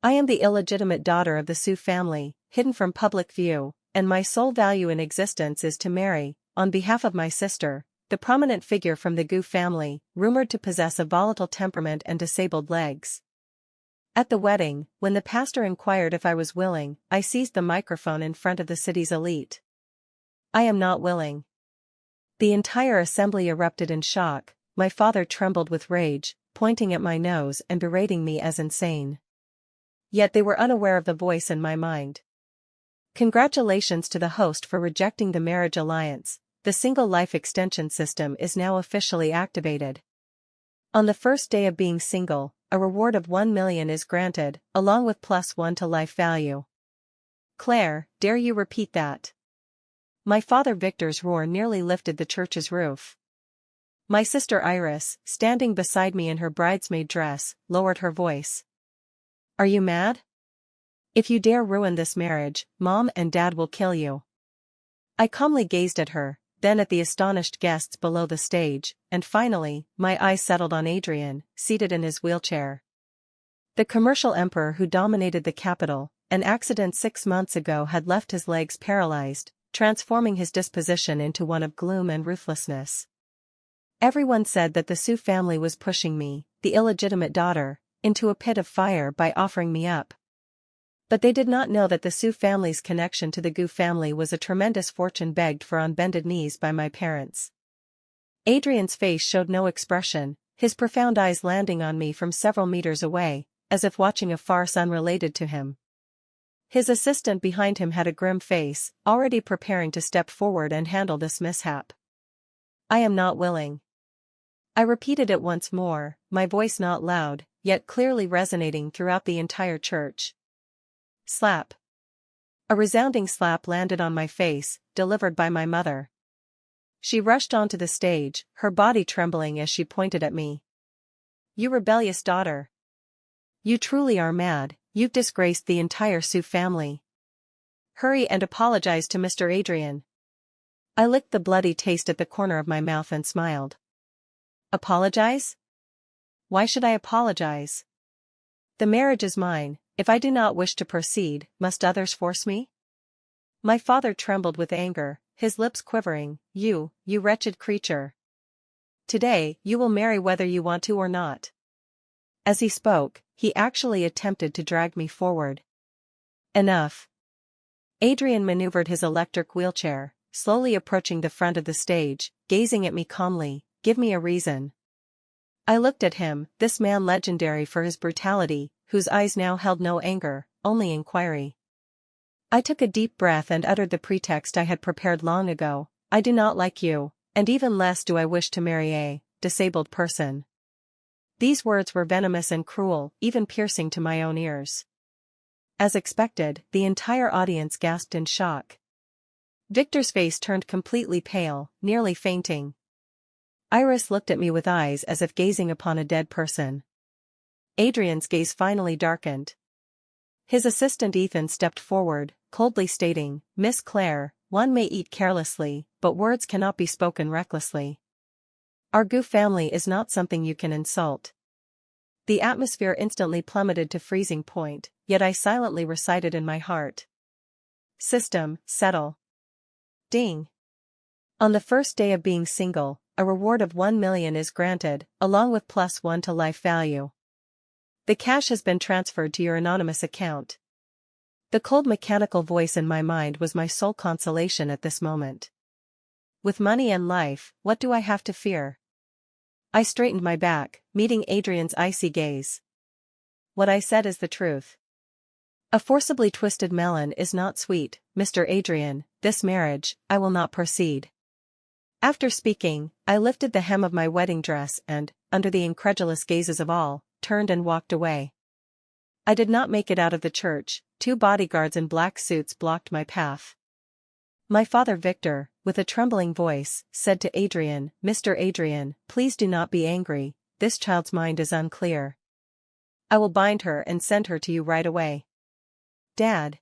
I am the illegitimate daughter of the Sioux family, hidden from public view, and my sole value in existence is to marry, on behalf of my sister, the prominent figure from the Gu family, rumored to possess a volatile temperament and disabled legs. At the wedding, when the pastor inquired if I was willing, I seized the microphone in front of the city's elite. I am not willing. The entire assembly erupted in shock. My father trembled with rage, pointing at my nose and berating me as insane. Yet they were unaware of the voice in my mind. Congratulations to the host for rejecting the marriage alliance. The single life extension system is now officially activated. On the first day of being single, a reward of 1 million is granted, along with +1 to life value. Claire, dare you repeat that? My father Victor's roar nearly lifted the church's roof. My sister Iris, standing beside me in her bridesmaid dress, lowered her voice. Are you mad? If you dare ruin this marriage, Mom and Dad will kill you. I calmly gazed at her, then at the astonished guests below the stage, and finally, my eyes settled on Adrian, seated in his wheelchair. The commercial emperor who dominated the capital, an accident 6 months ago had left his legs paralyzed, transforming his disposition into one of gloom and ruthlessness. Everyone said that the Sioux family was pushing me, the illegitimate daughter, into a pit of fire by offering me up. But they did not know that the Sioux family's connection to the Gu family was a tremendous fortune begged for on bended knees by my parents. Adrian's face showed no expression, his profound eyes landing on me from several meters away, as if watching a farce unrelated to him. His assistant behind him had a grim face, already preparing to step forward and handle this mishap. I am not willing. I repeated it once more, my voice not loud, yet clearly resonating throughout the entire church. Slap. A resounding slap landed on my face, delivered by my mother. She rushed onto the stage, her body trembling as she pointed at me. You rebellious daughter. You truly are mad, you've disgraced the entire Sioux family. Hurry and apologize to Mr. Adrian. I licked the bloody taste at the corner of my mouth and smiled. Apologize? Why should I apologize? The marriage is mine. If I do not wish to proceed, must others force me? My father trembled with anger, his lips quivering. You wretched creature. Today, you will marry whether you want to or not. As he spoke, he actually attempted to drag me forward. Enough. Adrian maneuvered his electric wheelchair, slowly approaching the front of the stage, gazing at me calmly. Give me a reason. I looked at him, this man legendary for his brutality, whose eyes now held no anger, only inquiry. I took a deep breath and uttered the pretext I had prepared long ago. I do not like you, and even less do I wish to marry a disabled person. These words were venomous and cruel, even piercing to my own ears. As expected, the entire audience gasped in shock. Victor's face turned completely pale, nearly fainting. Iris looked at me with eyes as if gazing upon a dead person. Adrian's gaze finally darkened. His assistant Ethan stepped forward, coldly stating, Miss Claire, one may eat carelessly, but words cannot be spoken recklessly. Our Gu family is not something you can insult. The atmosphere instantly plummeted to freezing point, yet I silently recited in my heart. System, settle. Ding. On the first day of being single, a reward of 1 million is granted, along with +1 to life value. The cash has been transferred to your anonymous account. The cold mechanical voice in my mind was my sole consolation at this moment. With money and life, what do I have to fear? I straightened my back, meeting Adrian's icy gaze. What I said is the truth. A forcibly twisted melon is not sweet, Mr. Adrian. This marriage, I will not proceed. After speaking, I lifted the hem of my wedding dress and, under the incredulous gazes of all, turned and walked away. I did not make it out of the church. 2 bodyguards in black suits blocked my path. My father Victor, with a trembling voice, said to Adrian, Mr. Adrian, please do not be angry, this child's mind is unclear. I will bind her and send her to you right away. Dad.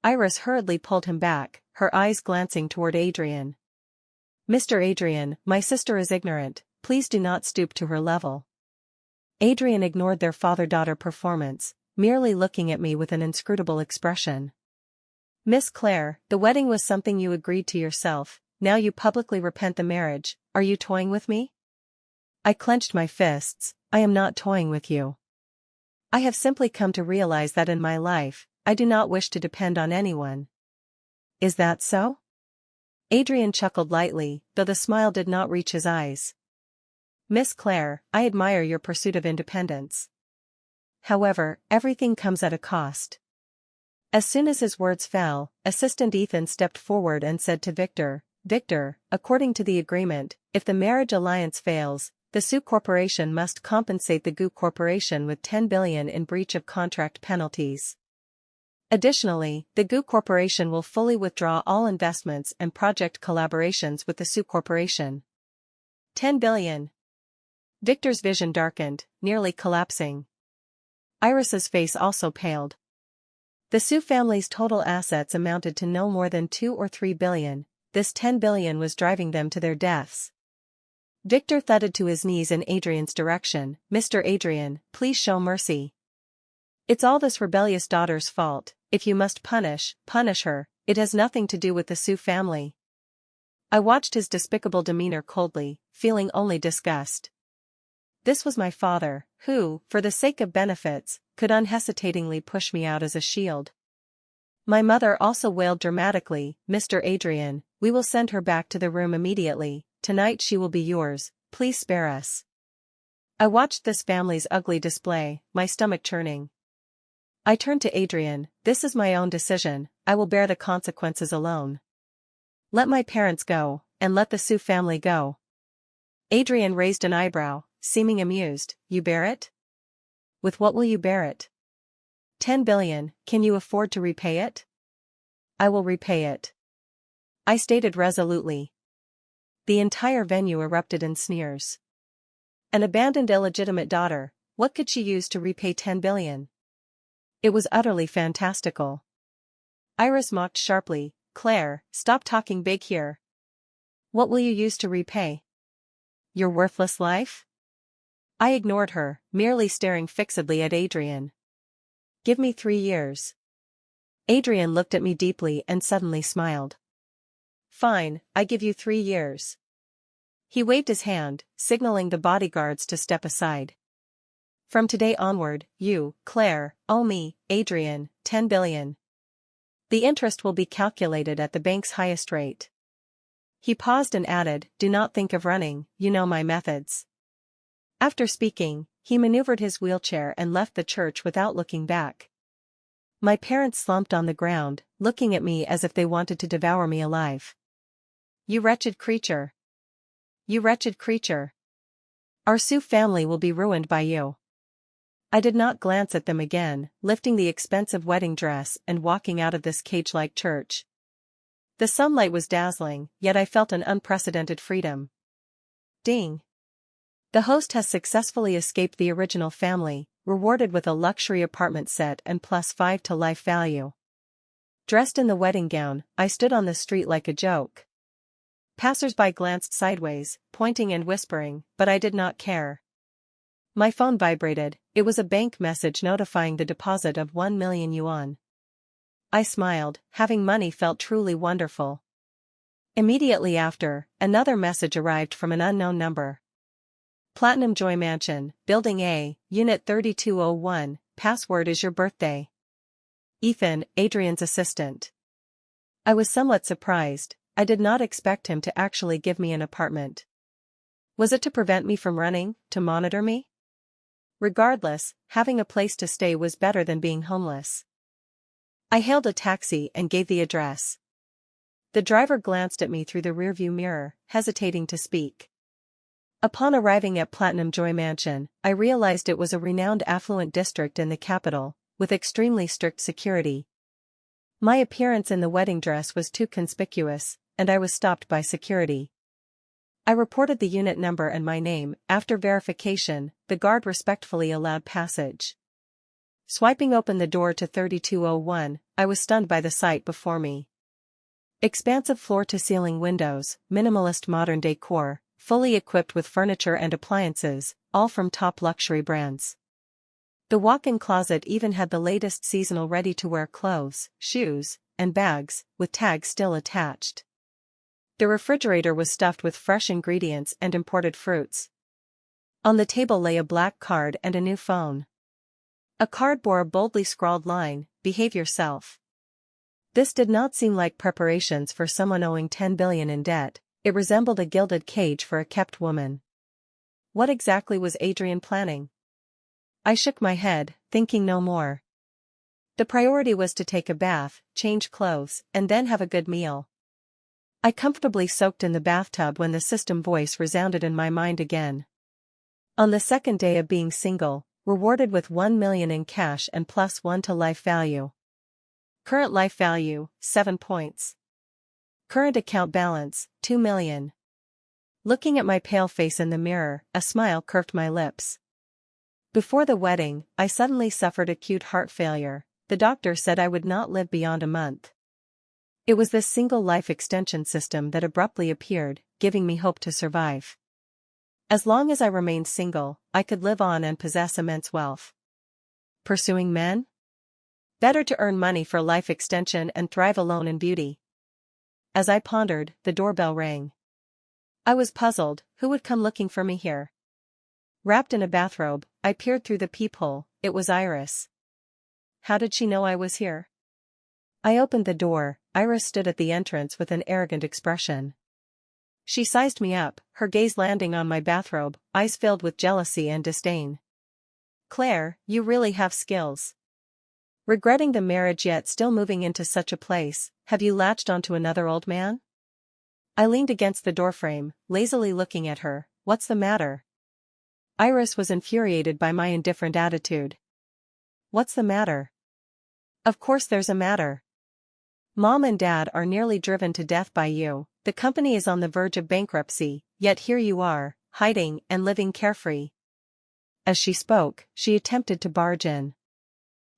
Iris hurriedly pulled him back, her eyes glancing toward Adrian. Mr. Adrian, my sister is ignorant, please do not stoop to her level. Adrian ignored their father-daughter performance, merely looking at me with an inscrutable expression. Miss Claire, the wedding was something you agreed to yourself, now you publicly repent the marriage, are you toying with me? I clenched my fists, I am not toying with you. I have simply come to realize that in my life, I do not wish to depend on anyone. Is that so? Adrian chuckled lightly, though the smile did not reach his eyes. Miss Claire, I admire your pursuit of independence. However, everything comes at a cost. As soon as his words fell, Assistant Ethan stepped forward and said to Victor, Victor, according to the agreement, if the marriage alliance fails, the Sioux Corporation must compensate the GU Corporation with $10 billion in breach of contract penalties. Additionally, the GU Corporation will fully withdraw all investments and project collaborations with the Sioux Corporation. $10 billion. Victor's vision darkened, nearly collapsing. Iris's face also paled. The Sioux family's total assets amounted to no more than $2 or $3 billion, this $10 billion was driving them to their deaths. Victor thudded to his knees in Adrian's direction, Mr. Adrian, please show mercy. It's all this rebellious daughter's fault, if you must punish, punish her, it has nothing to do with the Sioux family. I watched his despicable demeanor coldly, feeling only disgust. This was my father, who, for the sake of benefits, could unhesitatingly push me out as a shield. My mother also wailed dramatically, Mr. Adrian, we will send her back to the room immediately, tonight she will be yours, please spare us. I watched this family's ugly display, my stomach churning. I turned to Adrian, this is my own decision, I will bear the consequences alone. Let my parents go, and let the Sioux family go. Adrian raised an eyebrow, seeming amused, you bear it? With what will you bear it? $10 billion, can you afford to repay it? I will repay it. I stated resolutely. The entire venue erupted in sneers. An abandoned illegitimate daughter, what could she use to repay $10 billion? It was utterly fantastical. Iris mocked sharply, Claire, stop talking big here. What will you use to repay? Your worthless life? I ignored her, merely staring fixedly at Adrian. Give me 3 years. Adrian looked at me deeply and suddenly smiled. Fine, I give you 3 years. He waved his hand, signaling the bodyguards to step aside. From today onward, you, Claire, owe me, Adrian, $10 billion. The interest will be calculated at the bank's highest rate. He paused and added, do not think of running, you know my methods. After speaking, he maneuvered his wheelchair and left the church without looking back. My parents slumped on the ground, looking at me as if they wanted to devour me alive. You wretched creature. You wretched creature. Our Sioux family will be ruined by you. I did not glance at them again, lifting the expensive wedding dress and walking out of this cage-like church. The sunlight was dazzling, yet I felt an unprecedented freedom. Ding. The host has successfully escaped the original family, rewarded with a luxury apartment set and +5 to life value. Dressed in the wedding gown, I stood on the street like a joke. Passers-by glanced sideways, pointing and whispering, but I did not care. My phone vibrated, it was a bank message notifying the deposit of 1 million yuan. I smiled, having money felt truly wonderful. Immediately after, another message arrived from an unknown number. Platinum Joy Mansion, Building A, Unit 3201, password is your birthday. Ethan, Adrian's assistant. I was somewhat surprised, I did not expect him to actually give me an apartment. Was it to prevent me from running, to monitor me? Regardless, having a place to stay was better than being homeless. I hailed a taxi and gave the address. The driver glanced at me through the rearview mirror, hesitating to speak. Upon arriving at Platinum Joy Mansion, I realized it was a renowned affluent district in the capital, with extremely strict security. My appearance in the wedding dress was too conspicuous, and I was stopped by security. I reported the unit number and my name. After verification, the guard respectfully allowed passage. Swiping open the door to 3201, I was stunned by the sight before me. Expansive floor-to-ceiling windows, minimalist modern decor, fully equipped with furniture and appliances, all from top luxury brands. The walk-in closet even had the latest seasonal ready-to-wear clothes, shoes, and bags, with tags still attached. The refrigerator was stuffed with fresh ingredients and imported fruits. On the table lay a black card and a new phone. A card bore a boldly scrawled line, "Behave yourself." This did not seem like preparations for someone owing 10 billion in debt, it resembled a gilded cage for a kept woman. What exactly was Adrian planning? I shook my head, thinking no more. The priority was to take a bath, change clothes, and then have a good meal. I comfortably soaked in the bathtub when the system voice resounded in my mind again. On the second day of being single, rewarded with 1 million in cash and +1 to life value. Current life value, 7 points. Current account balance, 2 million. Looking at my pale face in the mirror, a smile curved my lips. Before the wedding, I suddenly suffered acute heart failure. The doctor said I would not live beyond a month. It was this single life extension system that abruptly appeared, giving me hope to survive. As long as I remained single, I could live on and possess immense wealth. Pursuing men? Better to earn money for life extension and thrive alone in beauty. As I pondered, the doorbell rang. I was puzzled, who would come looking for me here? Wrapped in a bathrobe, I peered through the peephole. It was Iris. How did she know I was here? I opened the door. Iris stood at the entrance with an arrogant expression. She sized me up, her gaze landing on my bathrobe, eyes filled with jealousy and disdain. "Claire, you really have skills. Regretting the marriage yet still moving into such a place, have you latched onto another old man?" I leaned against the doorframe, lazily looking at her. "What's the matter?" Iris was infuriated by my indifferent attitude. "What's the matter?" "Of course there's a matter. Mom and Dad are nearly driven to death by you, the company is on the verge of bankruptcy, yet here you are, hiding and living carefree." As she spoke, she attempted to barge in.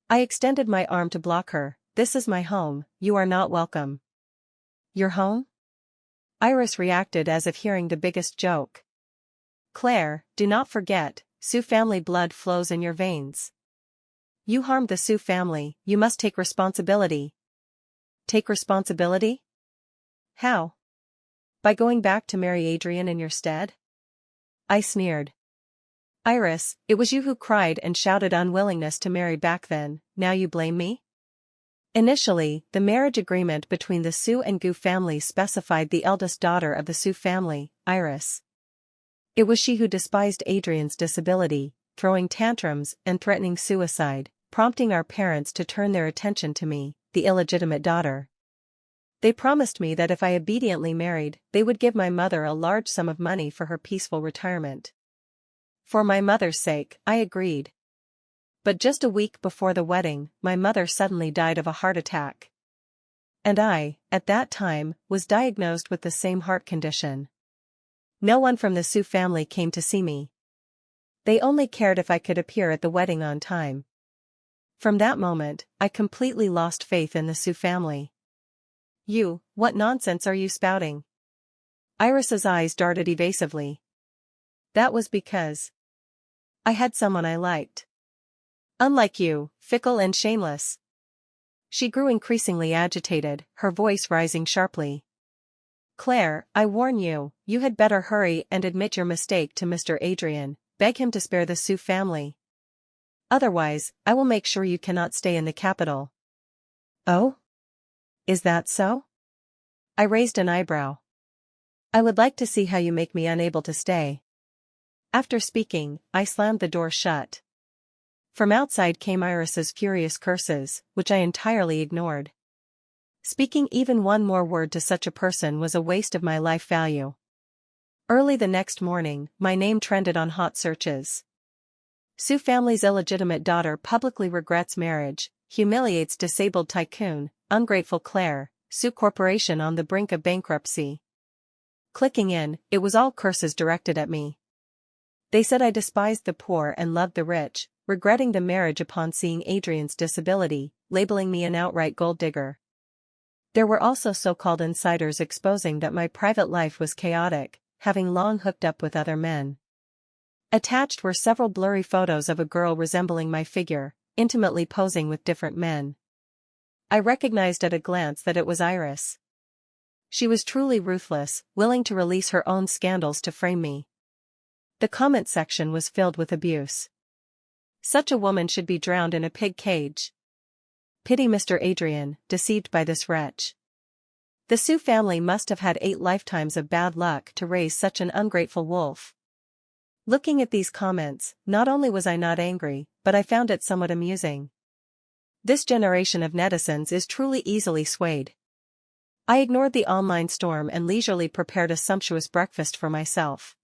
I extended my arm to block her. "This is my home, you are not welcome." "Your home?" Iris reacted as if hearing the biggest joke. "Claire, do not forget, Sioux family blood flows in your veins. You harmed the Sioux family, you must take responsibility." "Take responsibility? How? By going back to marry Adrian in your stead?" I sneered. "Iris, it was you who cried and shouted unwillingness to marry back then, now you blame me?" Initially, the marriage agreement between the Sioux and Gu families specified the eldest daughter of the Sioux family, Iris. It was she who despised Adrian's disability, throwing tantrums and threatening suicide, prompting our parents to turn their attention to me, the illegitimate daughter. They promised me that if I obediently married, they would give my mother a large sum of money for her peaceful retirement. For my mother's sake, I agreed. But just a week before the wedding, my mother suddenly died of a heart attack. And I, at that time, was diagnosed with the same heart condition. No one from the Sioux family came to see me. They only cared if I could appear at the wedding on time. From that moment, I completely lost faith in the Sioux family. What nonsense are you spouting?" Iris's eyes darted evasively. "That was because I had someone I liked. Unlike you, fickle and shameless." She grew increasingly agitated, her voice rising sharply. "Claire, I warn you, you had better hurry and admit your mistake to Mr. Adrian, beg him to spare the Sioux family. Otherwise, I will make sure you cannot stay in the capital." "Oh? Is that so?" I raised an eyebrow. "I would like to see how you make me unable to stay." After speaking, I slammed the door shut. From outside came Iris's furious curses, which I entirely ignored. Speaking even one more word to such a person was a waste of my life value. Early the next morning, my name trended on hot searches. Sioux family's illegitimate daughter publicly regrets marriage, humiliates disabled tycoon, ungrateful Claire, Sioux Corporation on the brink of bankruptcy. Clicking in, it was all curses directed at me. They said I despised the poor and loved the rich, regretting the marriage upon seeing Adrian's disability, labeling me an outright gold digger. There were also so-called insiders exposing that my private life was chaotic, having long hooked up with other men. Attached were several blurry photos of a girl resembling my figure, intimately posing with different men. I recognized at a glance that it was Iris. She was truly ruthless, willing to release her own scandals to frame me. The comment section was filled with abuse. Such a woman should be drowned in a pig cage. Pity Mr. Adrian, deceived by this wretch. The Su family must have had 8 lifetimes of bad luck to raise such an ungrateful wolf. Looking at these comments, not only was I not angry, but I found it somewhat amusing. This generation of netizens is truly easily swayed. I ignored the online storm and leisurely prepared a sumptuous breakfast for myself.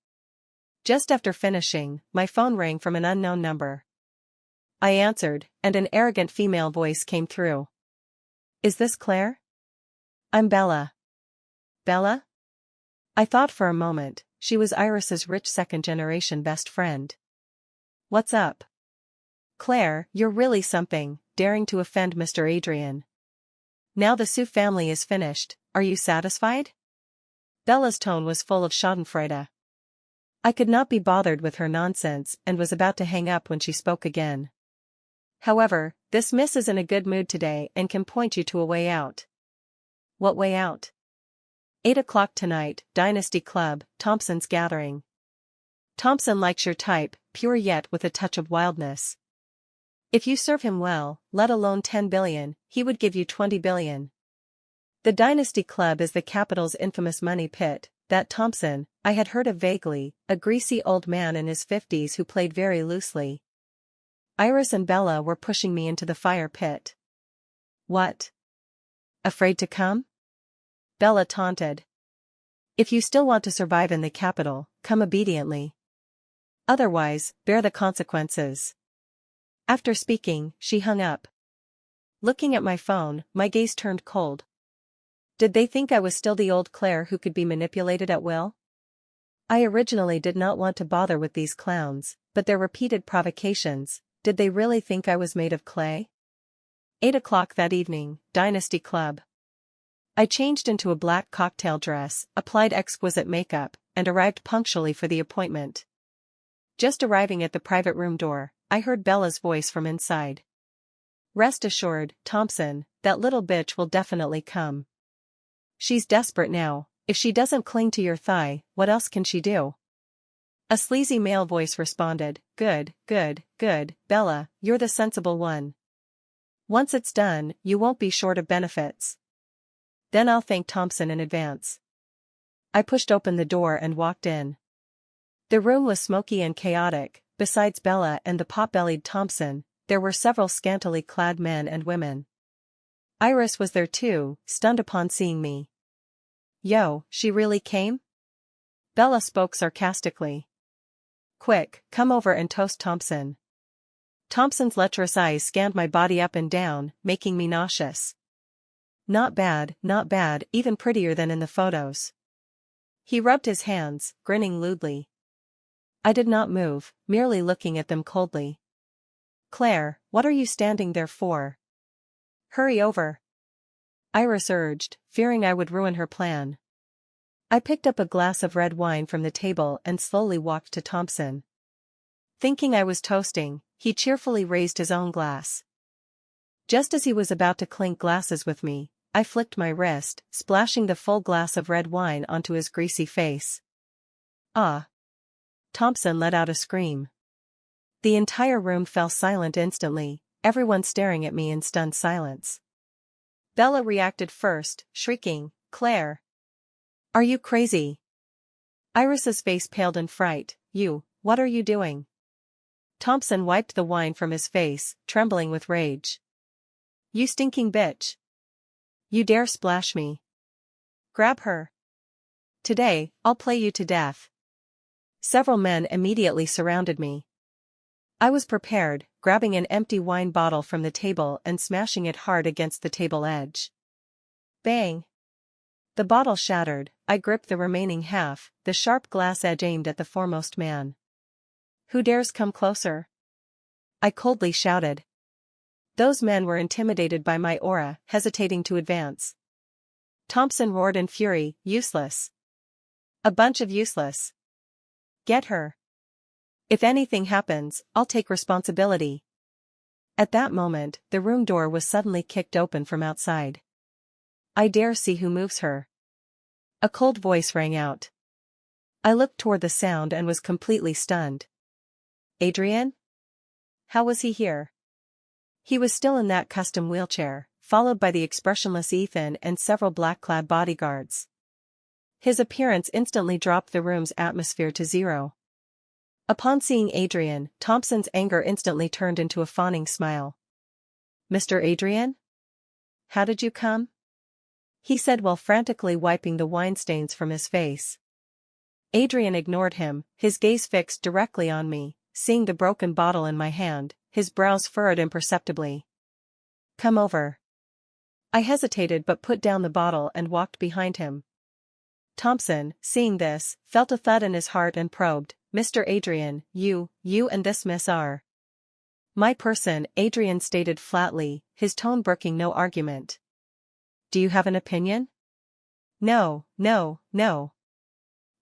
Just after finishing, my phone rang from an unknown number. I answered, and an arrogant female voice came through. "Is this Claire?" "I'm Bella." "Bella?" I thought for a moment. She was Iris's rich second-generation best friend. "What's up?" "Claire, you're really something, daring to offend Mr. Adrian. Now the Su family is finished, are you satisfied?" Bella's tone was full of schadenfreude. I could not be bothered with her nonsense and was about to hang up when she spoke again. "However, this miss is in a good mood today and can point you to a way out." "What way out?" 8 o'clock tonight, Dynasty Club, Thompson's gathering. Thompson likes your type, pure yet with a touch of wildness. If you serve him well, let alone 10 billion, he would give you 20 billion. The Dynasty Club is the capital's infamous money pit. That Thompson, I had heard of vaguely, a greasy old man in his 50s who played very loosely. Iris and Bella were pushing me into the fire pit. "What? Afraid to come?" Bella taunted. "If you still want to survive in the capital, come obediently. Otherwise, bear the consequences." After speaking, she hung up. Looking at my phone, my gaze turned cold. Did they think I was still the old Claire who could be manipulated at will? I originally did not want to bother with these clowns, but their repeated provocations, did they really think I was made of clay? 8 o'clock that evening, Dynasty Club. I changed into a black cocktail dress, applied exquisite makeup, and arrived punctually for the appointment. Just arriving at the private room door, I heard Bella's voice from inside. "Rest assured, Thompson, that little bitch will definitely come. She's desperate now. If she doesn't cling to your thigh, what else can she do?" A sleazy male voice responded, "Good, good, good, Bella, you're the sensible one. Once it's done, you won't be short of benefits." "Then I'll thank Thompson in advance." I pushed open the door and walked in. The room was smoky and chaotic. Besides Bella and the pot-bellied Thompson, there were several scantily clad men and women. Iris was there too, stunned upon seeing me. "Yo, she really came?" Bella spoke sarcastically. "Quick, come over and toast Thompson." Thompson's lecherous eyes scanned my body up and down, making me nauseous. Not bad, even prettier than in the photos." He rubbed his hands, grinning lewdly. I did not move, merely looking at them coldly. "Claire, what are you standing there for? Hurry over," Iris urged, fearing I would ruin her plan. I picked up a glass of red wine from the table and slowly walked to Thompson. Thinking I was toasting, he cheerfully raised his own glass. Just as he was about to clink glasses with me, I flicked my wrist, splashing the full glass of red wine onto his greasy face. "Ah!" Thompson let out a scream. The entire room fell silent instantly, everyone staring at me in stunned silence. Bella reacted first, shrieking, "Claire! Are you crazy?" Iris's face paled in fright. What are you doing?" Thompson wiped the wine from his face, trembling with rage. "You stinking bitch! You dare splash me? Grab her. Today, I'll play you to death." Several men immediately surrounded me. I was prepared, grabbing an empty wine bottle from the table and smashing it hard against the table edge. Bang! The bottle shattered. I gripped the remaining half, the sharp glass edge aimed at the foremost man. "Who dares come closer?" I coldly shouted. Those men were intimidated by my aura, hesitating to advance. Thompson roared in fury, "Useless! A bunch of useless! Get her!" If anything happens, I'll take responsibility. At that moment, the room door was suddenly kicked open from outside. I dare see who moves her. A cold voice rang out. I looked toward the sound and was completely stunned. Adrian? How was he here? He was still in that custom wheelchair, followed by the expressionless Ethan and several black-clad bodyguards. His appearance instantly dropped the room's atmosphere to zero. Upon seeing Adrian, Thompson's anger instantly turned into a fawning smile. Mr. Adrian? How did you come? He said while frantically wiping the wine stains from his face. Adrian ignored him, his gaze fixed directly on me. Seeing the broken bottle in my hand, his brows furrowed imperceptibly. Come over. I hesitated but put down the bottle and walked behind him. Thompson, seeing this, felt a thud in his heart and probed, Mr. Adrian, you and this miss are. My person, Adrian stated flatly, his tone brooking no argument. Do you have an opinion? No.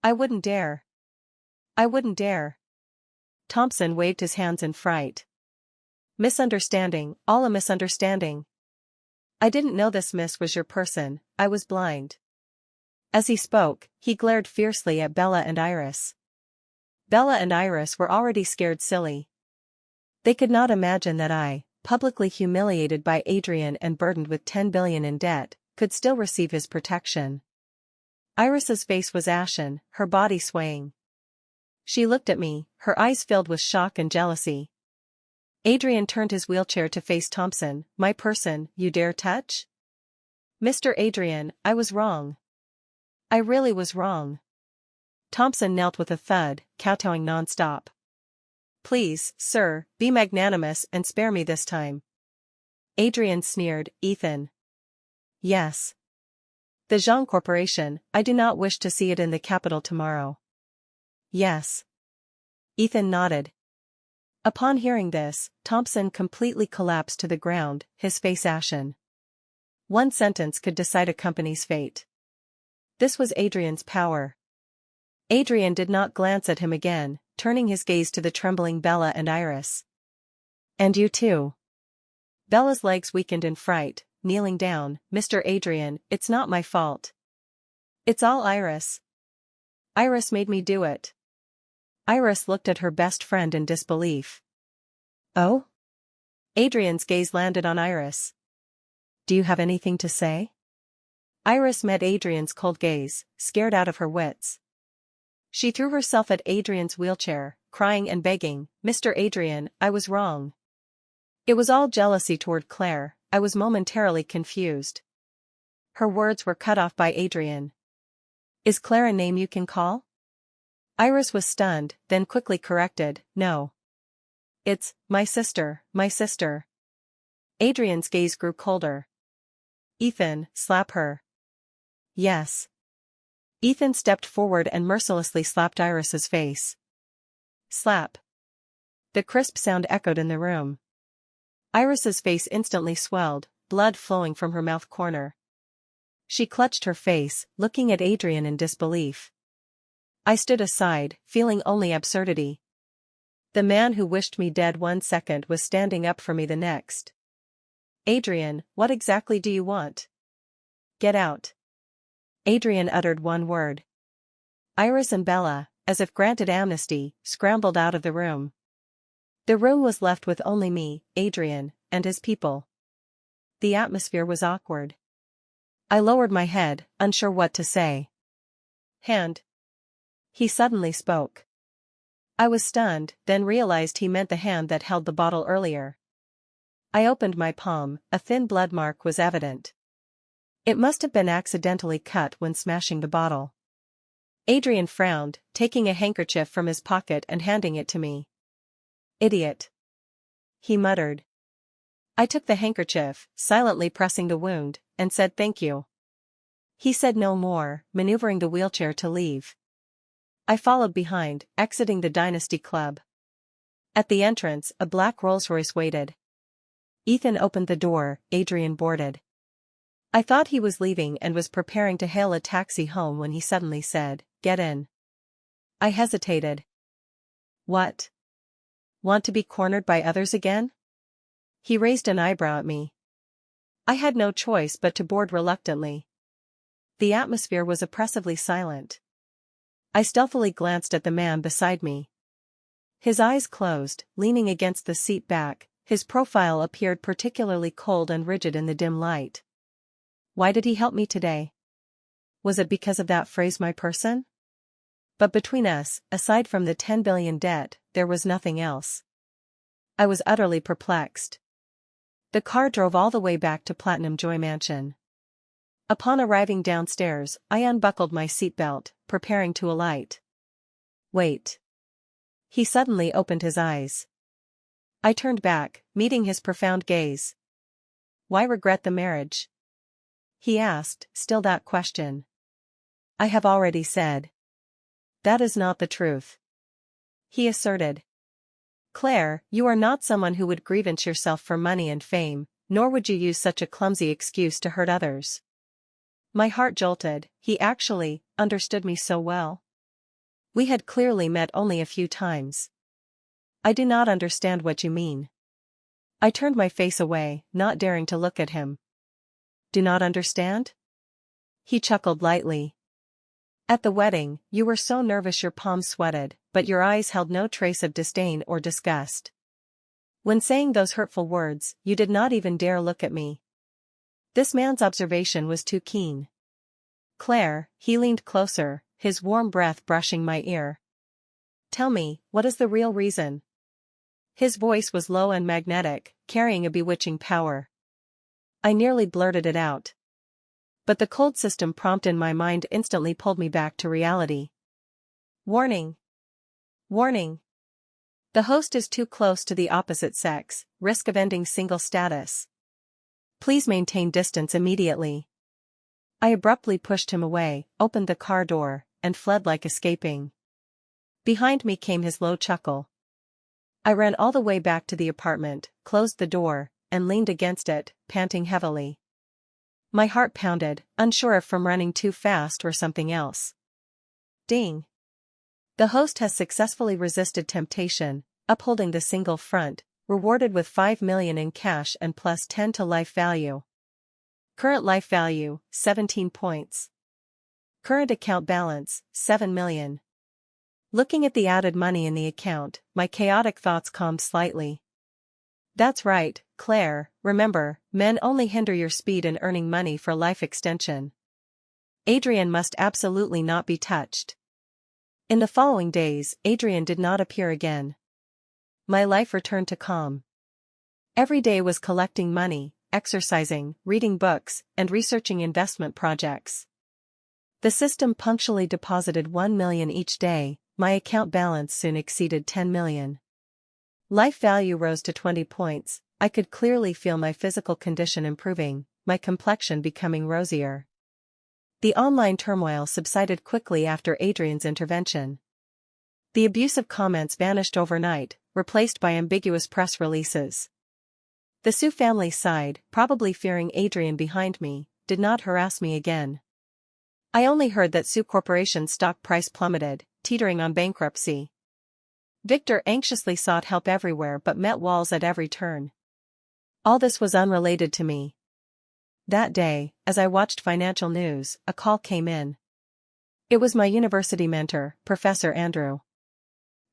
I wouldn't dare. Thompson waved his hands in fright. Misunderstanding, all a misunderstanding. I didn't know this miss was your person, I was blind. As he spoke, he glared fiercely at Bella and Iris. Bella and Iris were already scared silly. They could not imagine that I, publicly humiliated by Adrian and burdened with 10 billion in debt, could still receive his protection. Iris's face was ashen, her body swaying. She looked at me, her eyes filled with shock and jealousy. Adrian turned his wheelchair to face Thompson. My person, you dare touch? Mr. Adrian, I was wrong. I really was wrong. Thompson knelt with a thud, kowtowing non-stop. Please, sir, be magnanimous and spare me this time. Adrian sneered, Ethan. Yes. The Jean Corporation, I do not wish to see it in the capital tomorrow. Yes. Ethan nodded. Upon hearing this, Thompson completely collapsed to the ground, his face ashen. One sentence could decide a company's fate. This was Adrian's power. Adrian did not glance at him again, turning his gaze to the trembling Bella and Iris. And you too. Bella's legs weakened in fright, kneeling down, Mr. Adrian, it's not my fault. It's all Iris. Iris made me do it. Iris looked at her best friend in disbelief. Oh? Adrian's gaze landed on Iris. Do you have anything to say? Iris met Adrian's cold gaze, scared out of her wits. She threw herself at Adrian's wheelchair, crying and begging, Mr. Adrian, I was wrong. It was all jealousy toward Claire, I was momentarily confused. Her words were cut off by Adrian. Is Claire a name you can call? Iris was stunned, then quickly corrected, no. It's, my sister. Adrian's gaze grew colder. Ethan, slap her. Yes. Ethan stepped forward and mercilessly slapped Iris's face. Slap. The crisp sound echoed in the room. Iris's face instantly swelled, blood flowing from her mouth corner. She clutched her face, looking at Adrian in disbelief. I stood aside, feeling only absurdity. The man who wished me dead 1 second was standing up for me the next. Adrian, what exactly do you want? Get out. Adrian uttered one word. Iris and Bella, as if granted amnesty, scrambled out of the room. The room was left with only me, Adrian, and his people. The atmosphere was awkward. I lowered my head, unsure what to say. Hand. He suddenly spoke. I was stunned, then realized he meant the hand that held the bottle earlier. I opened my palm, a thin blood mark was evident. It must have been accidentally cut when smashing the bottle. Adrian frowned, taking a handkerchief from his pocket and handing it to me. Idiot. He muttered. I took the handkerchief, silently pressing the wound, and said thank you. He said no more, maneuvering the wheelchair to leave. I followed behind, exiting the Dynasty Club. At the entrance, a black Rolls-Royce waited. Ethan opened the door, Adrian boarded. I thought he was leaving and was preparing to hail a taxi home when he suddenly said, "Get in." I hesitated. What? Want to be cornered by others again? He raised an eyebrow at me. I had no choice but to board reluctantly. The atmosphere was oppressively silent. I stealthily glanced at the man beside me. His eyes closed, leaning against the seat back, his profile appeared particularly cold and rigid in the dim light. Why did he help me today? Was it because of that phrase, my person? But between us, aside from the 10 billion debt, there was nothing else. I was utterly perplexed. The car drove all the way back to Platinum Joy Mansion. Upon arriving downstairs, I unbuckled my seatbelt, preparing to alight. Wait. He suddenly opened his eyes. I turned back, meeting his profound gaze. Why regret the marriage? He asked, still that question. I have already said. That is not the truth. He asserted. Claire, you are not someone who would grievance yourself for money and fame, nor would you use such a clumsy excuse to hurt others. My heart jolted. He actually understood me so well. We had clearly met only a few times. I do not understand what you mean. I turned my face away, not daring to look at him. Do not understand? He chuckled lightly. At the wedding, you were so nervous your palms sweated, but your eyes held no trace of disdain or disgust. When saying those hurtful words, you did not even dare look at me. This man's observation was too keen. Claire, he leaned closer, his warm breath brushing my ear. Tell me, what is the real reason? His voice was low and magnetic, carrying a bewitching power. I nearly blurted it out. But the cold system prompt in my mind instantly pulled me back to reality. Warning! Warning! The host is too close to the opposite sex, risk of ending single status. Please maintain distance immediately. I abruptly pushed him away, opened the car door, and fled like escaping. Behind me came his low chuckle. I ran all the way back to the apartment, closed the door, and leaned against it, panting heavily. My heart pounded, unsure if from running too fast or something else. Ding! The host has successfully resisted temptation, upholding the single front, rewarded with 5 million in cash and plus 10 to life value. Current life value, 17 points. Current account balance, 7 million. Looking at the added money in the account, my chaotic thoughts calmed slightly. That's right, Claire, remember, men only hinder your speed in earning money for life extension. Adrian must absolutely not be touched. In the following days, Adrian did not appear again. My life returned to calm. Every day was collecting money, exercising, reading books, and researching investment projects. The system punctually deposited 1 million each day, my account balance soon exceeded 10 million. Life value rose to 20 points, I could clearly feel my physical condition improving, my complexion becoming rosier. The online turmoil subsided quickly after Adrian's intervention. The abusive comments vanished overnight, replaced by ambiguous press releases. The Su family sighed, probably fearing Adrian behind me, did not harass me again. I only heard that Su Corporation's stock price plummeted, teetering on bankruptcy. Victor anxiously sought help everywhere but met walls at every turn. All this was unrelated to me. That day, as I watched financial news, a call came in. It was my university mentor, Professor Andrew.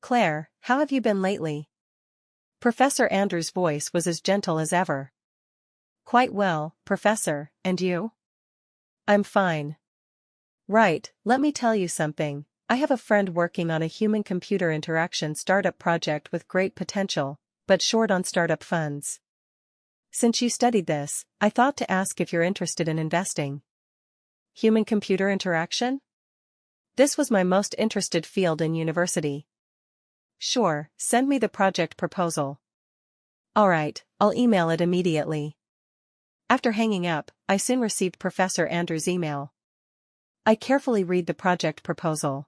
Claire, how have you been lately? Professor Andrew's voice was as gentle as ever. Quite well, Professor, and you? I'm fine. Right, let me tell you something. I have a friend working on a human-computer interaction startup project with great potential, but short on startup funds. Since you studied this, I thought to ask if you're interested in investing. Human-computer interaction? This was my most interested field in university. Sure, send me the project proposal. Alright, I'll email it immediately. After hanging up, I soon received Professor Andrew's email. I carefully read the project proposal.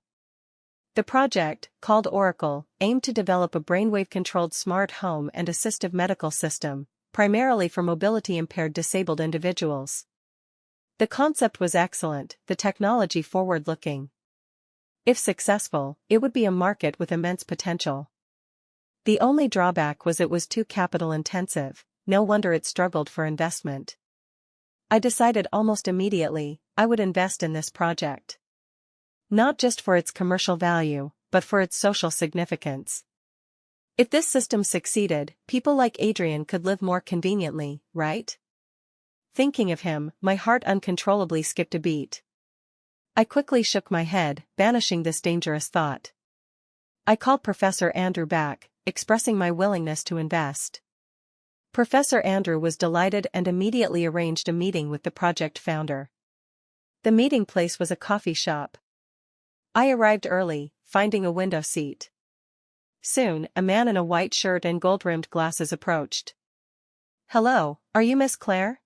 The project, called Oracle, aimed to develop a brainwave-controlled smart home and assistive medical system, primarily for mobility-impaired disabled individuals. The concept was excellent, the technology forward-looking. If successful, it would be a market with immense potential. The only drawback was it was too capital-intensive, no wonder it struggled for investment. I decided almost immediately, I would invest in this project. Not just for its commercial value, but for its social significance. If this system succeeded, people like Adrian could live more conveniently, right? Thinking of him, my heart uncontrollably skipped a beat. I quickly shook my head, banishing this dangerous thought. I called Professor Andrew back, expressing my willingness to invest. Professor Andrew was delighted and immediately arranged a meeting with the project founder. The meeting place was a coffee shop. I arrived early, finding a window seat. Soon, a man in a white shirt and gold-rimmed glasses approached. "Hello, are you Miss Claire?"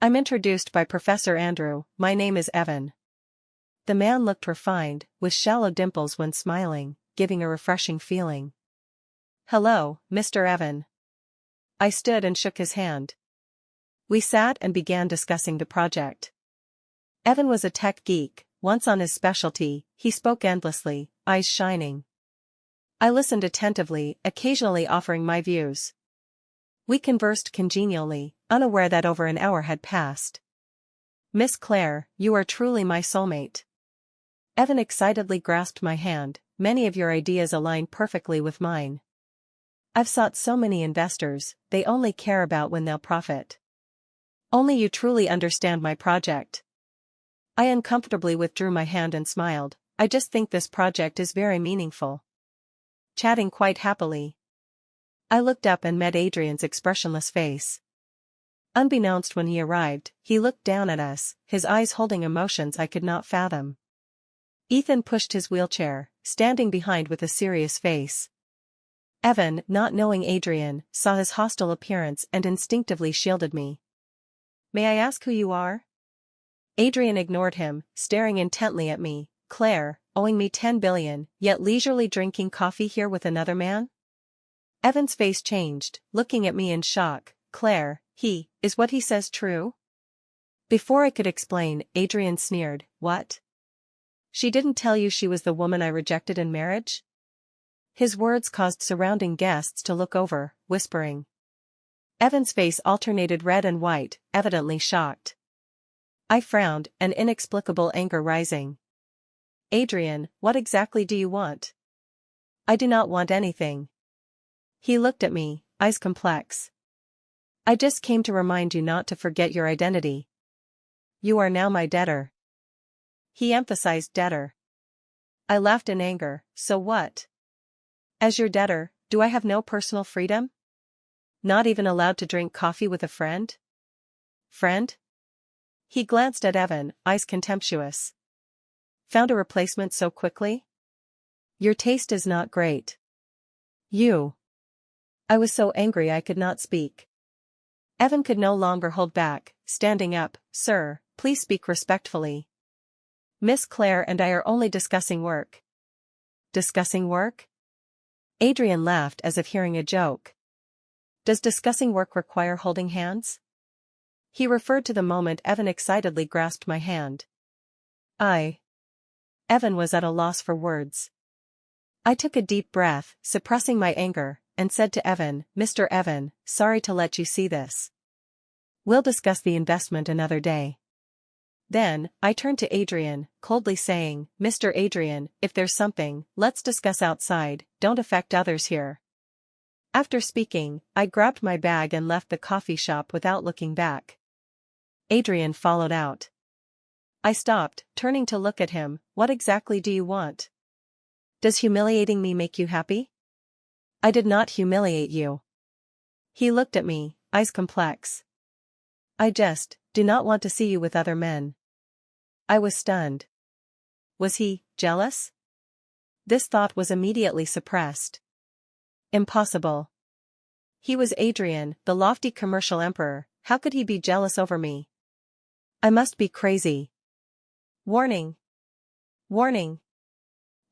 I'm introduced by Professor Andrew, "My name is Evan." The man looked refined, with shallow dimples when smiling, giving a refreshing feeling. "Hello, Mr. Evan." I stood and shook his hand. We sat and began discussing the project. Evan was a tech geek, once on his specialty, he spoke endlessly, eyes shining. I listened attentively, occasionally offering my views. We conversed congenially, unaware that over an hour had passed. "Miss Claire, you are truly my soulmate." Evan excitedly grasped my hand, "Many of your ideas align perfectly with mine. I've sought so many investors, they only care about when they'll profit. Only you truly understand my project." I uncomfortably withdrew my hand and smiled, "I just think this project is very meaningful." Chatting quite happily, I looked up and met Adrian's expressionless face. Unbeknownst when he arrived, he looked down at us, his eyes holding emotions I could not fathom. Ethan pushed his wheelchair, standing behind with a serious face. Evan, not knowing Adrian, saw his hostile appearance and instinctively shielded me. "May I ask who you are?" Adrian ignored him, staring intently at me. "Claire, owing me 10 billion, yet leisurely drinking coffee here with another man?" Evan's face changed, looking at me in shock. "Claire, is what he says true?" Before I could explain, Adrian sneered, "What? She didn't tell you she was the woman I rejected in marriage?" His words caused surrounding guests to look over, whispering. Evan's face alternated red and white, evidently shocked. I frowned, an inexplicable anger rising. "Adrian, what exactly do you want?" "I do not want anything." He looked at me, eyes complex. "I just came to remind you not to forget your identity. You are now my debtor." He emphasized debtor. I laughed in anger, "So what? As your debtor, do I have no personal freedom? Not even allowed to drink coffee with a friend?" "Friend?" He glanced at Evan, eyes contemptuous. "Found a replacement so quickly? Your taste is not great." "You." I was so angry I could not speak. Evan could no longer hold back, standing up, "Sir, please speak respectfully. Miss Claire and I are only discussing work." "Discussing work?" Adrian laughed as if hearing a joke. "Does discussing work require holding hands?" He referred to the moment Evan excitedly grasped my hand. Evan was at a loss for words. I took a deep breath, suppressing my anger, and said to Evan, "Mr. Evan, sorry to let you see this. We'll discuss the investment another day." Then, I turned to Adrian, coldly saying, "Mr. Adrian, if there's something, let's discuss outside, don't affect others here." After speaking, I grabbed my bag and left the coffee shop without looking back. Adrian followed out. I stopped, turning to look at him. "What exactly do you want? Does humiliating me make you happy?" "I did not humiliate you." He looked at me, eyes complex. "I just do not want to see you with other men." I was stunned. Was he jealous? This thought was immediately suppressed. Impossible. He was Adrian, the lofty commercial emperor, how could he be jealous over me? I must be crazy. Warning. Warning.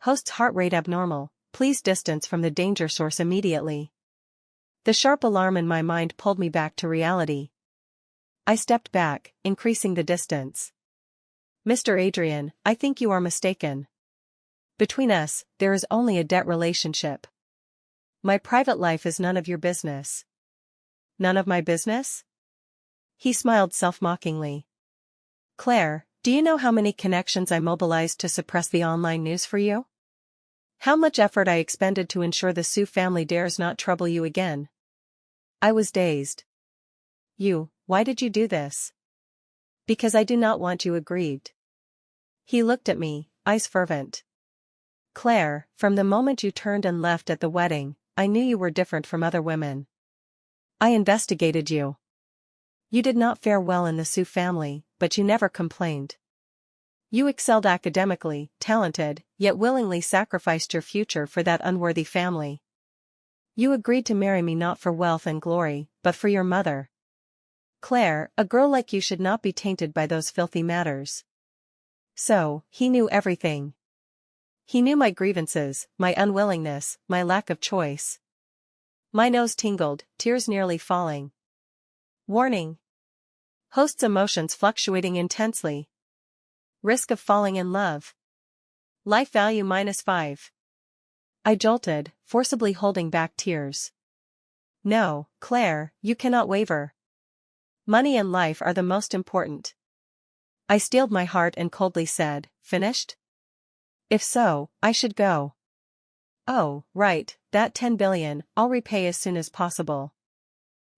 Host's heart rate abnormal, please distance from the danger source immediately. The sharp alarm in my mind pulled me back to reality. I stepped back, increasing the distance. "Mr. Adrian, I think you are mistaken. Between us, there is only a debt relationship. My private life is none of your business. None of my business? He smiled self-mockingly. Claire, do you know how many connections I mobilized to suppress the online news for you? How much effort I expended to ensure the Su family dares not trouble you again? I was dazed. Why did you do this? Because I do not want you aggrieved. He looked at me, eyes fervent. Claire, from the moment you turned and left at the wedding, I knew you were different from other women. I investigated you. You did not fare well in the Su family, but you never complained. You excelled academically, talented, yet willingly sacrificed your future for that unworthy family. You agreed to marry me not for wealth and glory, but for your mother. Claire, a girl like you should not be tainted by those filthy matters. So, he knew everything. He knew my grievances, my unwillingness, my lack of choice. My nose tingled, tears nearly falling. Warning. Host's emotions fluctuating intensely. Risk of falling in love. Life value -5. I jolted, forcibly holding back tears. No, Claire, you cannot waver. Money and life are the most important. I steeled my heart and coldly said, finished? If so, I should go. Oh, right, that 10 billion, I'll repay as soon as possible.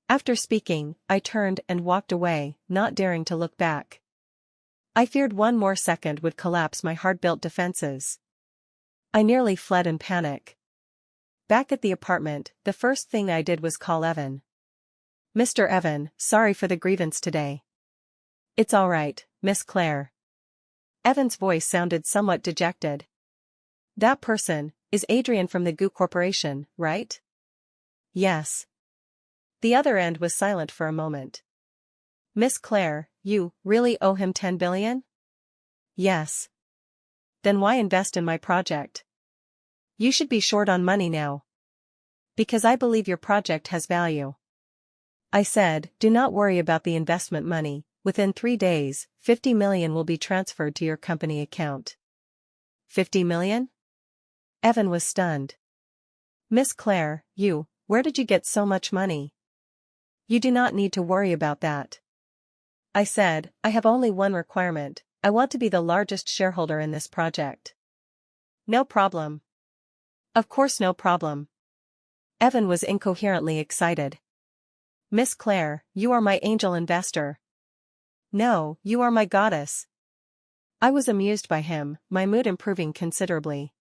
After speaking, I turned and walked away, not daring to look back. I feared one more second would collapse my hard-built defenses. I nearly fled in panic. Back at the apartment, the first thing I did was call Evan. Mr. Evan, sorry for the grievance today. It's all right, Miss Claire. Evan's voice sounded somewhat dejected. That person is Adrian from the GU Corporation, right? Yes. The other end was silent for a moment. Miss Claire, you really owe him 10 billion? Yes. Then why invest in my project? You should be short on money now. Because I believe your project has value. I said, do not worry about the investment money, within 3 days, 50 million will be transferred to your company account. 50 million? Evan was stunned. Miss Claire, where did you get so much money? You do not need to worry about that. I said, I have only one requirement, I want to be the largest shareholder in this project. No problem. Of course no problem. Evan was incoherently excited. Miss Claire, you are my angel investor. No, you are my goddess. I was amused by him, my mood improving considerably.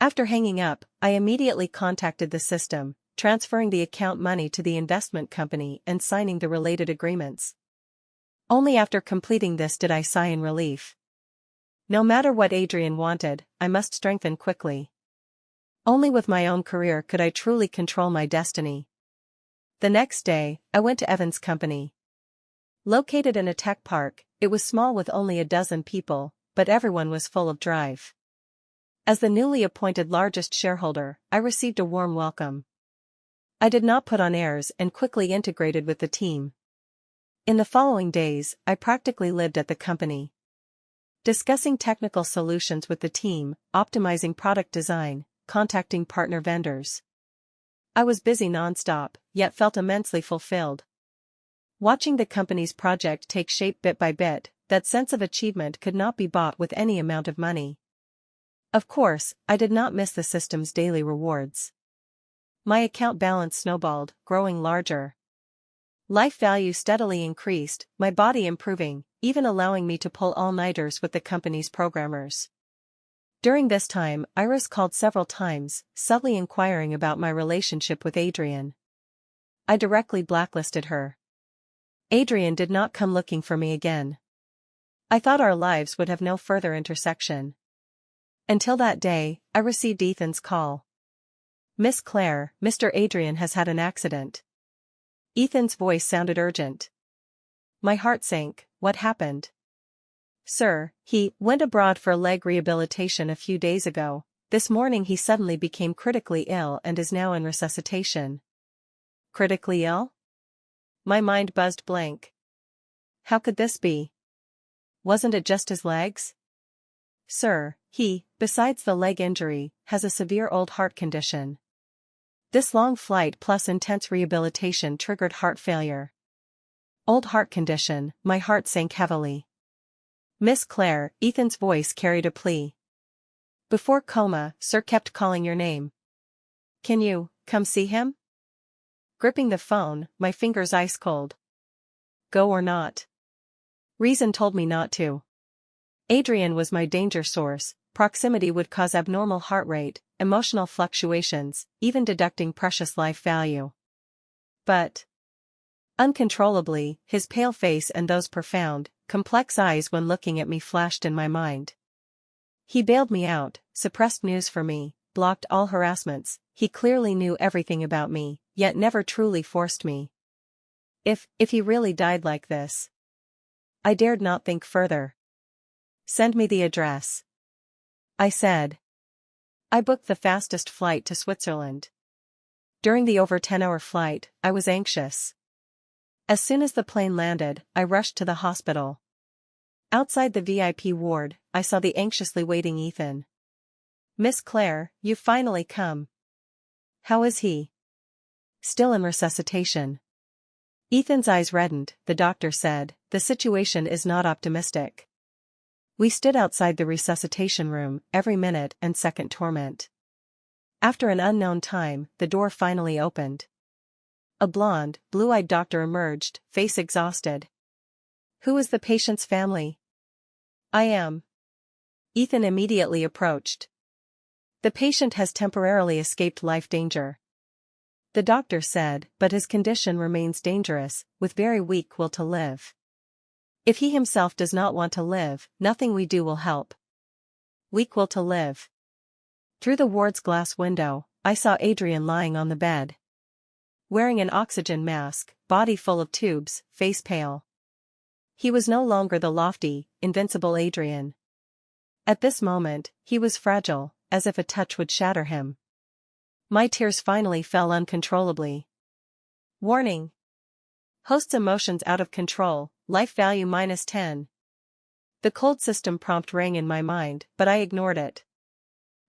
After hanging up, I immediately contacted the system, transferring the account money to the investment company and signing the related agreements. Only after completing this did I sigh in relief. No matter what Adrian wanted, I must strengthen quickly. Only with my own career could I truly control my destiny. The next day, I went to Evan's company. Located in a tech park, it was small with only a dozen people, but everyone was full of drive. As the newly appointed largest shareholder, I received a warm welcome. I did not put on airs and quickly integrated with the team. In the following days, I practically lived at the company. Discussing technical solutions with the team, optimizing product design, contacting partner vendors. I was busy non-stop, yet felt immensely fulfilled. Watching the company's project take shape bit by bit, that sense of achievement could not be bought with any amount of money. Of course, I did not miss the system's daily rewards. My account balance snowballed, growing larger. Life value steadily increased, my body improving, even allowing me to pull all-nighters with the company's programmers. During this time, Iris called several times, subtly inquiring about my relationship with Adrian. I directly blacklisted her. Adrian did not come looking for me again. I thought our lives would have no further intersection. Until that day, I received Ethan's call. Miss Claire, Mr. Adrian has had an accident. Ethan's voice sounded urgent. My heart sank. What happened? Sir, he went abroad for leg rehabilitation a few days ago. This morning he suddenly became critically ill and is now in resuscitation. Critically ill? My mind buzzed blank. How could this be? Wasn't it just his legs? Sir, he, besides the leg injury, has a severe old heart condition. This long flight plus intense rehabilitation triggered heart failure. Old heart condition, my heart sank heavily. Miss Claire, Ethan's voice carried a plea. Before coma, sir kept calling your name. Can you come see him? Gripping the phone, my fingers ice cold. Go or not? Reason told me not to. Adrian was my danger source. Proximity would cause abnormal heart rate, emotional fluctuations, even deducting precious life value. But uncontrollably, his pale face and those profound, complex eyes when looking at me flashed in my mind. He bailed me out, suppressed news for me, blocked all harassments. He clearly knew everything about me, yet never truly forced me. If he really died like this. I dared not think further. Send me the address, I said. I booked the fastest flight to Switzerland. During the over 10-hour flight, I was anxious. As soon as the plane landed, I rushed to the hospital. Outside the VIP ward, I saw the anxiously waiting Ethan. Miss Claire, you've finally come. How is he? Still in resuscitation. Ethan's eyes reddened, the doctor said, the situation is not optimistic. We stood outside the resuscitation room, every minute and second torment. After an unknown time, the door finally opened. A blonde, blue-eyed doctor emerged, face exhausted. Who is the patient's family? I am. Ethan immediately approached. The patient has temporarily escaped life danger. The doctor said, but his condition remains dangerous, with very weak will to live. If he himself does not want to live, nothing we do will help. Weak will to live. Through the ward's glass window, I saw Adrian lying on the bed. Wearing an oxygen mask, body full of tubes, face pale. He was no longer the lofty, invincible Adrian. At this moment, he was fragile, as if a touch would shatter him. My tears finally fell uncontrollably. Warning. Host's emotions out of control, life value -10. The cold system prompt rang in my mind, but I ignored it.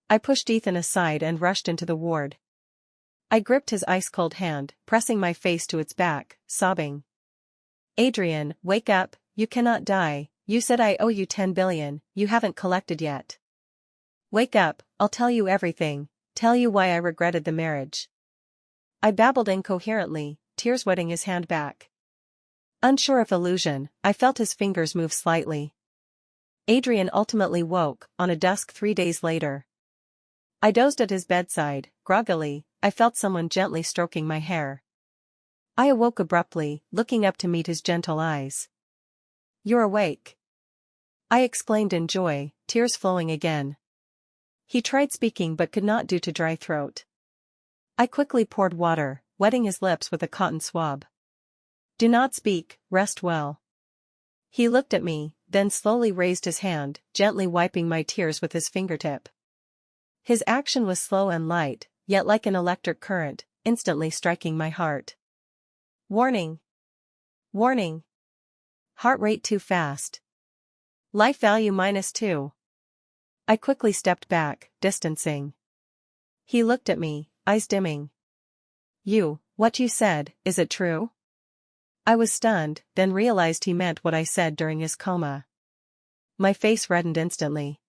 I pushed Ethan aside and rushed into the ward. I gripped his ice-cold hand, pressing my face to its back, sobbing. Adrian, wake up, you cannot die, you said I owe you 10 billion, you haven't collected yet. Wake up, I'll tell you everything, tell you why I regretted the marriage. I babbled incoherently, tears wetting his hand back. Unsure of illusion, I felt his fingers move slightly. Adrian ultimately woke, on a dusk 3 days later. I dozed at his bedside, groggily. I felt someone gently stroking my hair. I awoke abruptly, looking up to meet his gentle eyes. You're awake, I exclaimed in joy, tears flowing again. He tried speaking but could not due to dry throat. I quickly poured water, wetting his lips with a cotton swab. Do not speak, rest well. He looked at me, then slowly raised his hand, gently wiping my tears with his fingertip. His action was slow and light, yet like an electric current, instantly striking my heart. Warning! Warning! Heart rate too fast. Life value -2. I quickly stepped back, distancing. He looked at me, eyes dimming. What you said, is it true? I was stunned, then realized he meant what I said during his coma. My face reddened instantly.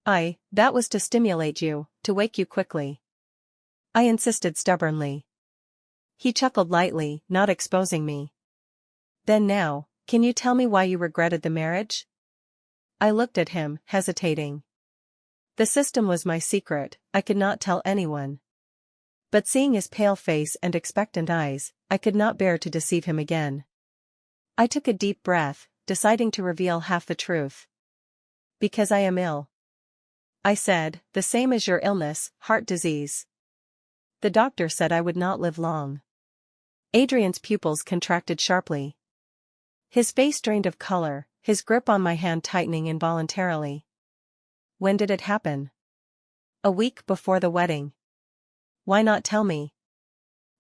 That was to stimulate you, to wake you quickly. I insisted stubbornly. He chuckled lightly, not exposing me. Then now, can you tell me why you regretted the marriage? I looked at him, hesitating. The system was my secret, I could not tell anyone. But seeing his pale face and expectant eyes, I could not bear to deceive him again. I took a deep breath, deciding to reveal half the truth. Because I am ill, I said, the same as your illness, heart disease. The doctor said I would not live long. Adrian's pupils contracted sharply. His face drained of color, his grip on my hand tightening involuntarily. When did it happen? A week before the wedding. Why not tell me?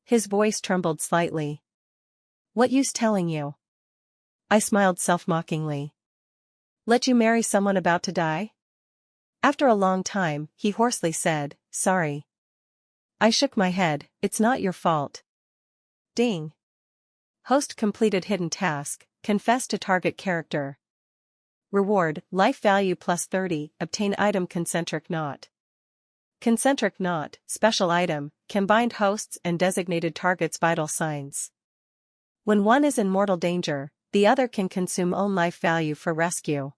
His voice trembled slightly. What use telling you? I smiled self-mockingly. Let you marry someone about to die? After a long time, he hoarsely said, sorry. I shook my head, it's not your fault. Ding. Host completed hidden task, confess to target character. Reward, life value plus 30, obtain item concentric knot. Concentric knot, special item, can bind hosts and designated targets' vital signs. When one is in mortal danger, the other can consume own life value for rescue.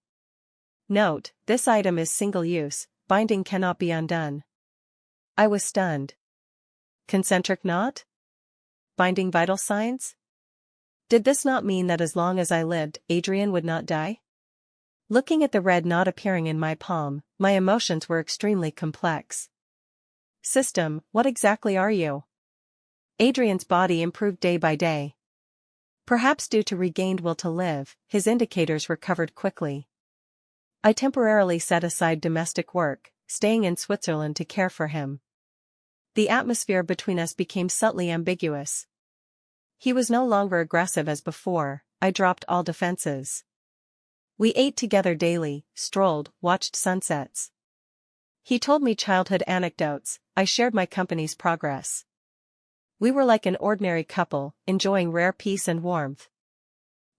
Note, this item is single use, binding cannot be undone. I was stunned. Concentric knot? Binding vital signs? Did this not mean that as long as I lived, Adrian would not die? Looking at the red knot appearing in my palm, my emotions were extremely complex. System, what exactly are you? Adrian's body improved day by day. Perhaps due to regained will to live, his indicators recovered quickly. I temporarily set aside domestic work, staying in Switzerland to care for him. The atmosphere between us became subtly ambiguous. He was no longer aggressive as before, I dropped all defenses. We ate together daily, strolled, watched sunsets. He told me childhood anecdotes, I shared my company's progress. We were like an ordinary couple, enjoying rare peace and warmth.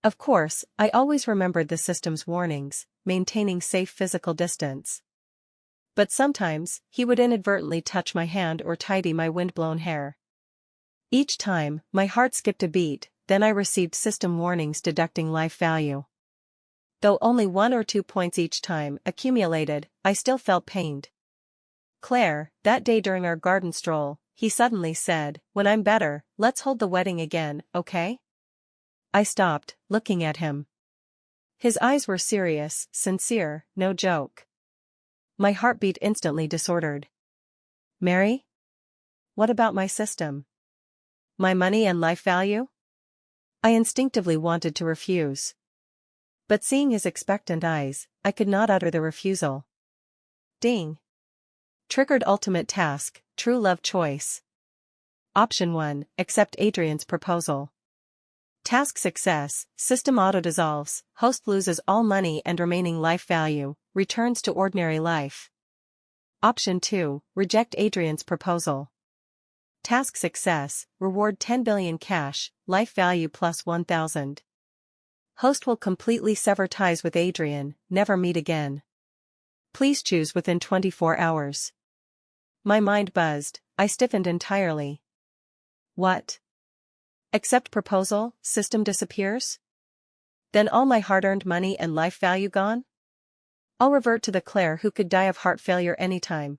Of course, I always remembered the system's warnings, maintaining safe physical distance. But sometimes, he would inadvertently touch my hand or tidy my windblown hair. Each time, my heart skipped a beat, then I received system warnings deducting life value. Though only 1 or 2 points each time accumulated, I still felt pained. Claire, that day during our garden stroll, he suddenly said, when I'm better, let's hold the wedding again, okay? I stopped, looking at him. His eyes were serious, sincere, no joke. My heartbeat instantly disordered. Mary? What about my system? My money and life value? I instinctively wanted to refuse. But seeing his expectant eyes, I could not utter the refusal. Ding. Triggered ultimate task, true love choice. Option 1, accept Adrian's proposal. Task success, system auto-dissolves, host loses all money and remaining life value, returns to ordinary life. Option 2, reject Adrian's proposal. Task success, reward 10 billion cash, life value plus 1,000. Host will completely sever ties with Adrian, never meet again. Please choose within 24 hours. My mind buzzed, I stiffened entirely. What? Accept proposal, system disappears? Then all my hard-earned money and life value gone? I'll revert to the Claire who could die of heart failure anytime.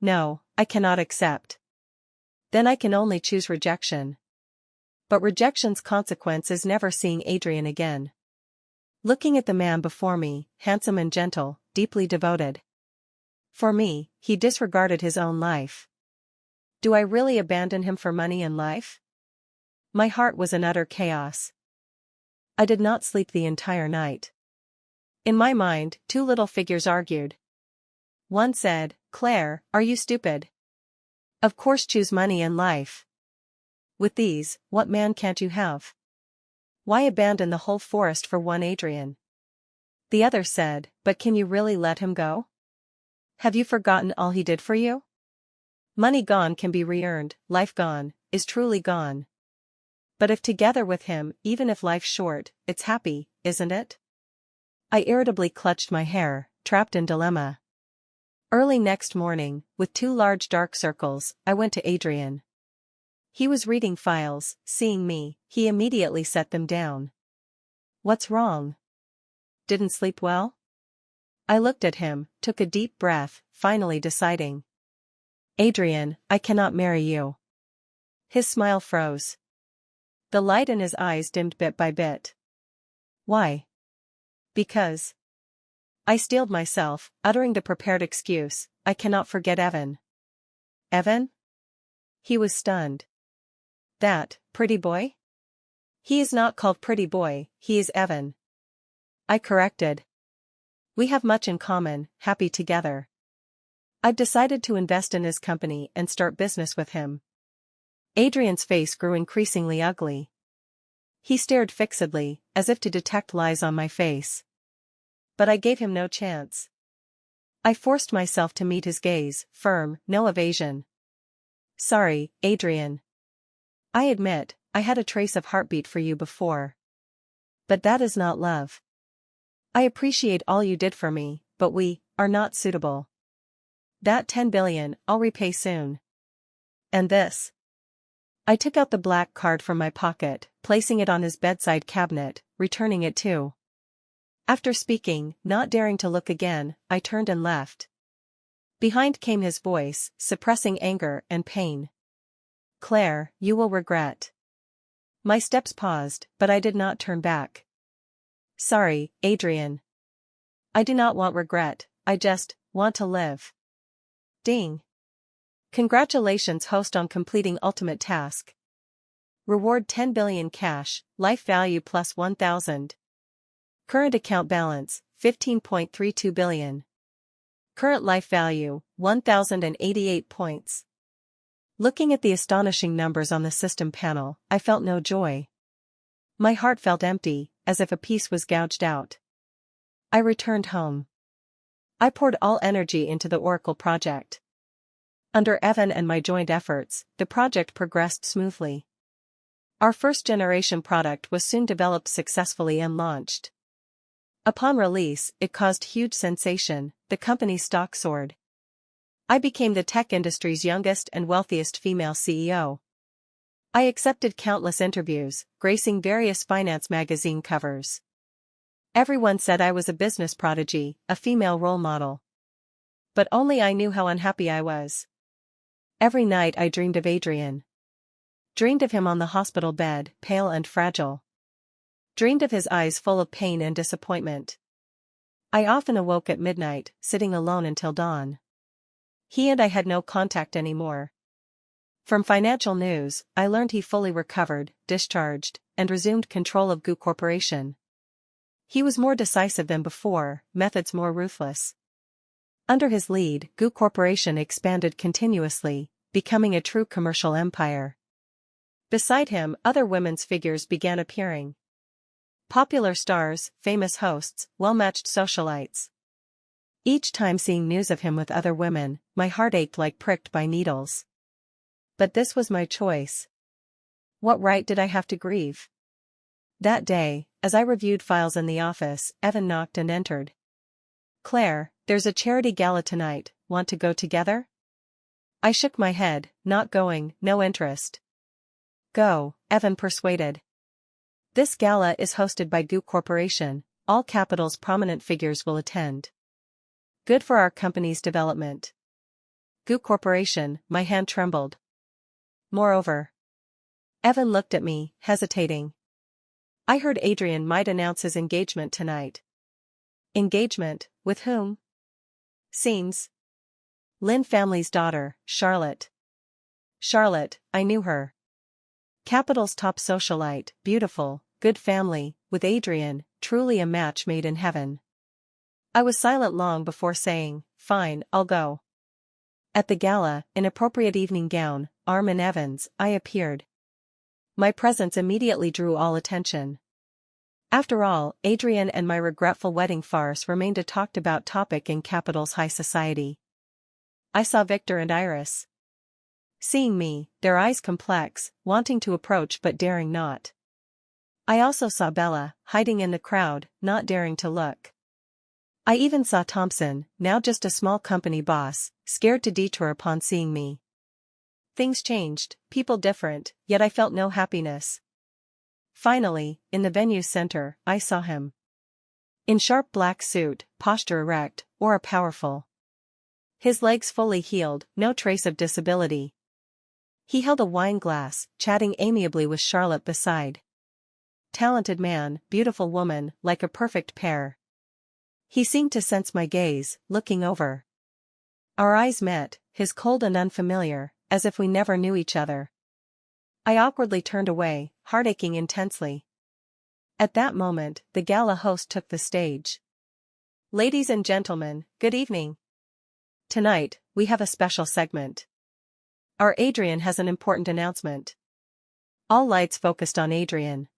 No, I cannot accept. Then I can only choose rejection. But rejection's consequence is never seeing Adrian again. Looking at the man before me, handsome and gentle, deeply devoted. For me, he disregarded his own life. Do I really abandon him for money and life? My heart was in utter chaos. I did not sleep the entire night. In my mind, 2 little figures argued. One said, Claire, are you stupid? Of course choose money and life. With these, what man can't you have? Why abandon the whole forest for one Adrian? The other said, but can you really let him go? Have you forgotten all he did for you? Money gone can be re-earned, life gone, is truly gone. But if together with him, even if life's short, it's happy, isn't it? I irritably clutched my hair, trapped in dilemma. Early next morning, with 2 large dark circles, I went to Adrian. He was reading files, seeing me, he immediately set them down. What's wrong? Didn't sleep well? I looked at him, took a deep breath, finally deciding. Adrian, I cannot marry you. His smile froze. The light in his eyes dimmed bit by bit. Why? Because. I steeled myself, uttering the prepared excuse, I cannot forget Evan. Evan? He was stunned. That, pretty boy? He is not called pretty boy, he is Evan. I corrected. We have much in common, happy together. I've decided to invest in his company and start business with him. Adrian's face grew increasingly ugly. He stared fixedly, as if to detect lies on my face. But I gave him no chance. I forced myself to meet his gaze, firm, no evasion. Sorry, Adrian. I admit, I had a trace of heartbeat for you before. But that is not love. I appreciate all you did for me, but we are not suitable. That 10 billion, I'll repay soon. And this? I took out the black card from my pocket, placing it on his bedside cabinet, returning it too. After speaking, not daring to look again, I turned and left. Behind came his voice, suppressing anger and pain. Claire, you will regret. My steps paused, but I did not turn back. Sorry, Adrian. I do not want regret, I just want to live. Ding. Congratulations, host, on completing ultimate task. Reward 10 billion cash, life value plus 1,000. Current account balance, 15.32 billion. Current life value, 1,088 points. Looking at the astonishing numbers on the system panel, I felt no joy. My heart felt empty, as if a piece was gouged out. I returned home. I poured all energy into the Oracle project. Under Evan and my joint efforts, the project progressed smoothly. Our first-generation product was soon developed successfully and launched. Upon release, it caused huge sensation, the company's stock soared. I became the tech industry's youngest and wealthiest female CEO. I accepted countless interviews, gracing various finance magazine covers. Everyone said I was a business prodigy, a female role model. But only I knew how unhappy I was. Every night I dreamed of Adrian. Dreamed of him on the hospital bed, pale and fragile. Dreamed of his eyes full of pain and disappointment. I often awoke at midnight, sitting alone until dawn. He and I had no contact anymore. From financial news, I learned he fully recovered, discharged, and resumed control of GU Corporation. He was more decisive than before, methods more ruthless. Under his lead, GU Corporation expanded continuously, becoming a true commercial empire. Beside him, other women's figures began appearing. Popular stars, famous hosts, well-matched socialites. Each time seeing news of him with other women, my heart ached like pricked by needles. But this was my choice. What right did I have to grieve? That day, as I reviewed files in the office, Evan knocked and entered. Claire, there's a charity gala tonight, want to go together? I shook my head, not going, no interest. Go, Evan persuaded. This gala is hosted by GU Corporation, all Capital's prominent figures will attend. Good for our company's development. GU Corporation, my hand trembled. Moreover. Evan looked at me, hesitating. I heard Adrian might announce his engagement tonight. Engagement, with whom? Seems. Lin family's daughter, Charlotte. Charlotte, I knew her. Capital's top socialite, beautiful, good family, with Adrian, truly a match made in heaven. I was silent long before saying, fine, I'll go. At the gala, in appropriate evening gown, arm in Evan's, I appeared. My presence immediately drew all attention. After all, Adrian and my regretful wedding farce remained a talked-about topic in Capital's high society. I saw Victor and Iris. Seeing me, their eyes complex, wanting to approach but daring not. I also saw Bella, hiding in the crowd, not daring to look. I even saw Thompson, now just a small company boss, scared to detour upon seeing me. Things changed, people different, yet I felt no happiness. Finally, in the venue's center, I saw him. In sharp black suit, posture erect, aura powerful. His legs fully healed, no trace of disability. He held a wine glass, chatting amiably with Charlotte beside. Talented man, beautiful woman, like a perfect pair. He seemed to sense my gaze, looking over. Our eyes met, his cold and unfamiliar, as if we never knew each other. I awkwardly turned away, heart aching intensely. At that moment, the gala host took the stage. Ladies and gentlemen, good evening. Tonight, we have a special segment. Our Adrian has an important announcement. All lights focused on Adrian.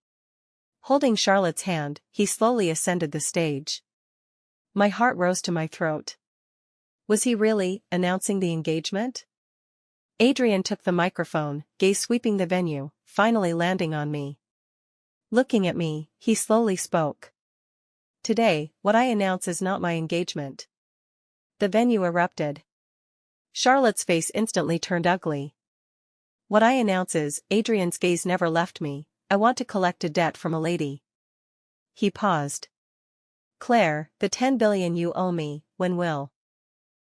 Holding Charlotte's hand, he slowly ascended the stage. My heart rose to my throat. Was he really announcing the engagement? Adrian took the microphone, gaze sweeping the venue, finally landing on me. Looking at me, he slowly spoke. Today, what I announce is not my engagement. The venue erupted. Charlotte's face instantly turned ugly. What I announce is, Adrian's gaze never left me, I want to collect a debt from a lady. He paused. Claire, the 10 billion you owe me, when will